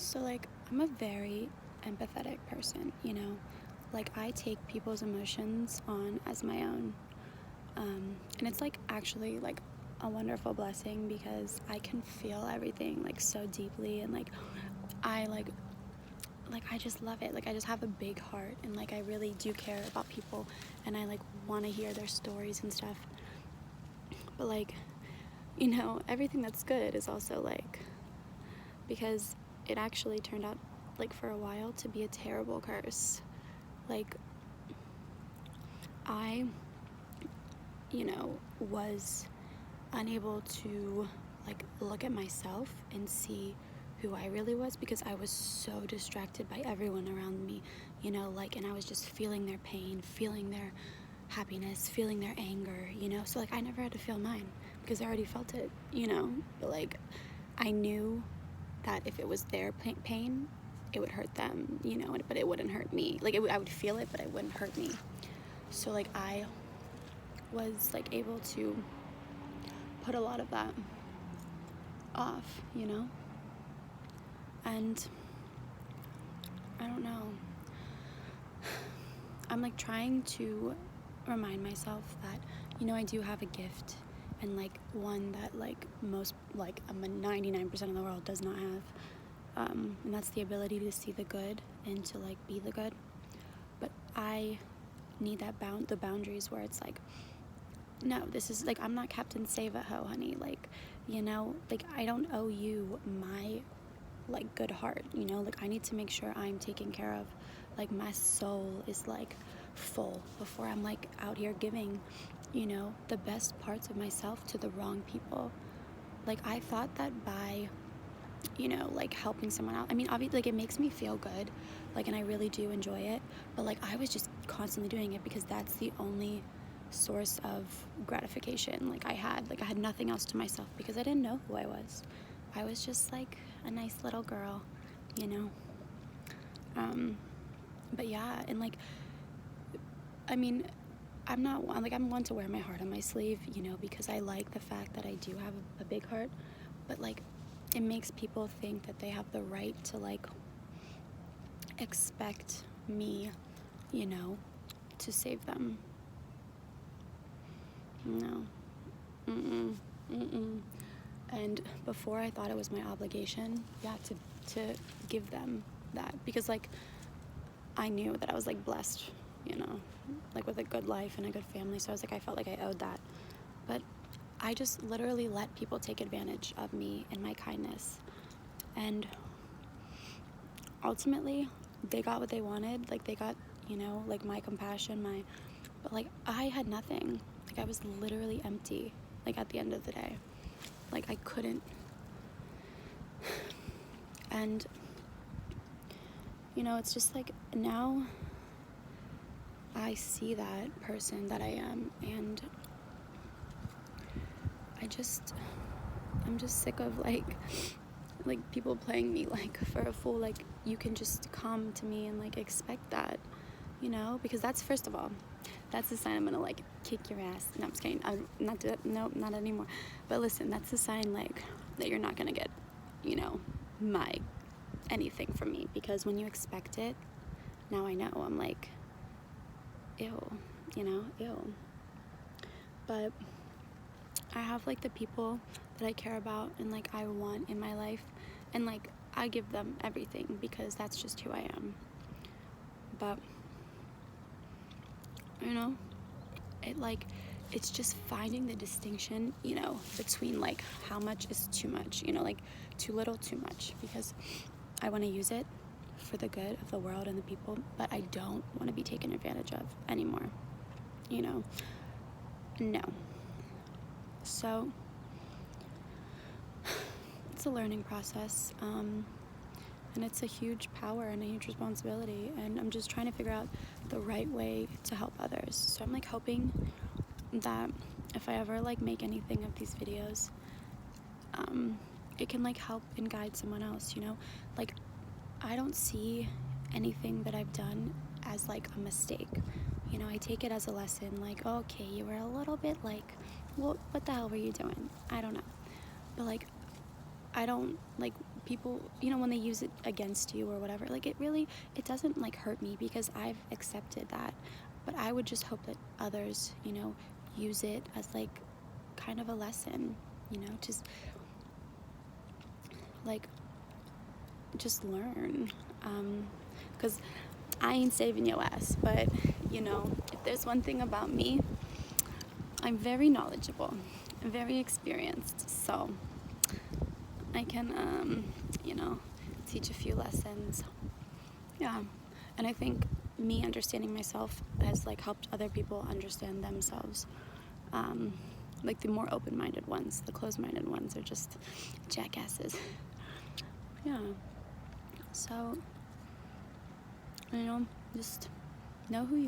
So, like, I'm a very empathetic person, you know? Like, I take people's emotions on as my own. And it's, like, actually, like, a wonderful blessing because I can feel everything, like, so deeply. And, I, I just love it. Like, I just have a big heart. And, I really do care about people. And I, want to hear their stories and stuff. But, everything that's good is also, because it actually turned out for a while to be a terrible curse. I was unable to look at myself and see who I really was because I was so distracted by everyone around me, and I was just feeling their pain, feeling their happiness, feeling their anger, so I never had to feel mine because I already felt it, but I knew that if it was their pain, it would hurt them, but it wouldn't hurt me. I would feel it, but it wouldn't hurt me. So I was able to put a lot of that off, and I don't know. I'm trying to remind myself that, I do have a gift, and one that most 99% of the world does not have, and that's the ability to see the good and to be the good. But I need the boundaries where it's no, this is I'm not Captain Save-A-Ho, honey. I don't owe you my good heart, I need to make sure I'm taken care of. My soul is full before I'm out here giving, the best parts of myself to the wrong people. I thought that by helping someone out, I mean, obviously it makes me feel good, and I really do enjoy it, but I was just constantly doing it because that's the only source of gratification I had nothing else to myself because I didn't know who I was. I was just a nice little girl, but yeah. And I mean, I'm not I'm one to wear my heart on my sleeve, because I like the fact that I do have a big heart, but it makes people think that they have the right to expect me, to save them. No. And before I thought it was my obligation, to give them that, because I knew that I was blessed, with a good life and a good family, so I felt I owed that. But I just literally let people take advantage of me and my kindness, and ultimately they got what they wanted. They got, my compassion, but I had nothing. I was literally empty, at the end of the day. I couldn't. And, it's just now I see that person that I am, and I'm just sick of people playing me for a fool. You can just come to me and expect that, because that's, first of all, that's the sign I'm gonna kick your ass. No, I'm just kidding. I'm not do that. No, not anymore. But listen, that's the sign that you're not gonna get, my anything from me, because when you expect it, now I know. I'm ew, ew. But I have the people that I care about and I want in my life, and I give them everything because that's just who I am. But it's just finding the distinction, between how much is too much, too little, too much, because I want to use it for the good of the world and the people, but I don't want to be taken advantage of anymore, no. So it's a learning process, and it's a huge power and a huge responsibility, and I'm just trying to figure out the right way to help others. So I'm hoping that if I ever make anything of these videos, it can help and guide someone else, I don't see anything that I've done as a mistake, I take it as a lesson, okay, you were a little bit well, what the hell were you doing? I don't know. But I don't people, you know, when they use it against you or whatever, like it doesn't like hurt me because I've accepted that. But I would just hope that others, you know, use it as like kind of a lesson, you know, just learn, because I ain't saving your ass, but you know, if there's one thing about me, I'm very knowledgeable, I'm very experienced, so I can, you know, teach a few lessons. Yeah, and I think me understanding myself has like helped other people understand themselves. Like the more open-minded ones, the closed-minded ones are just jackasses. Yeah. So, you know, just know who you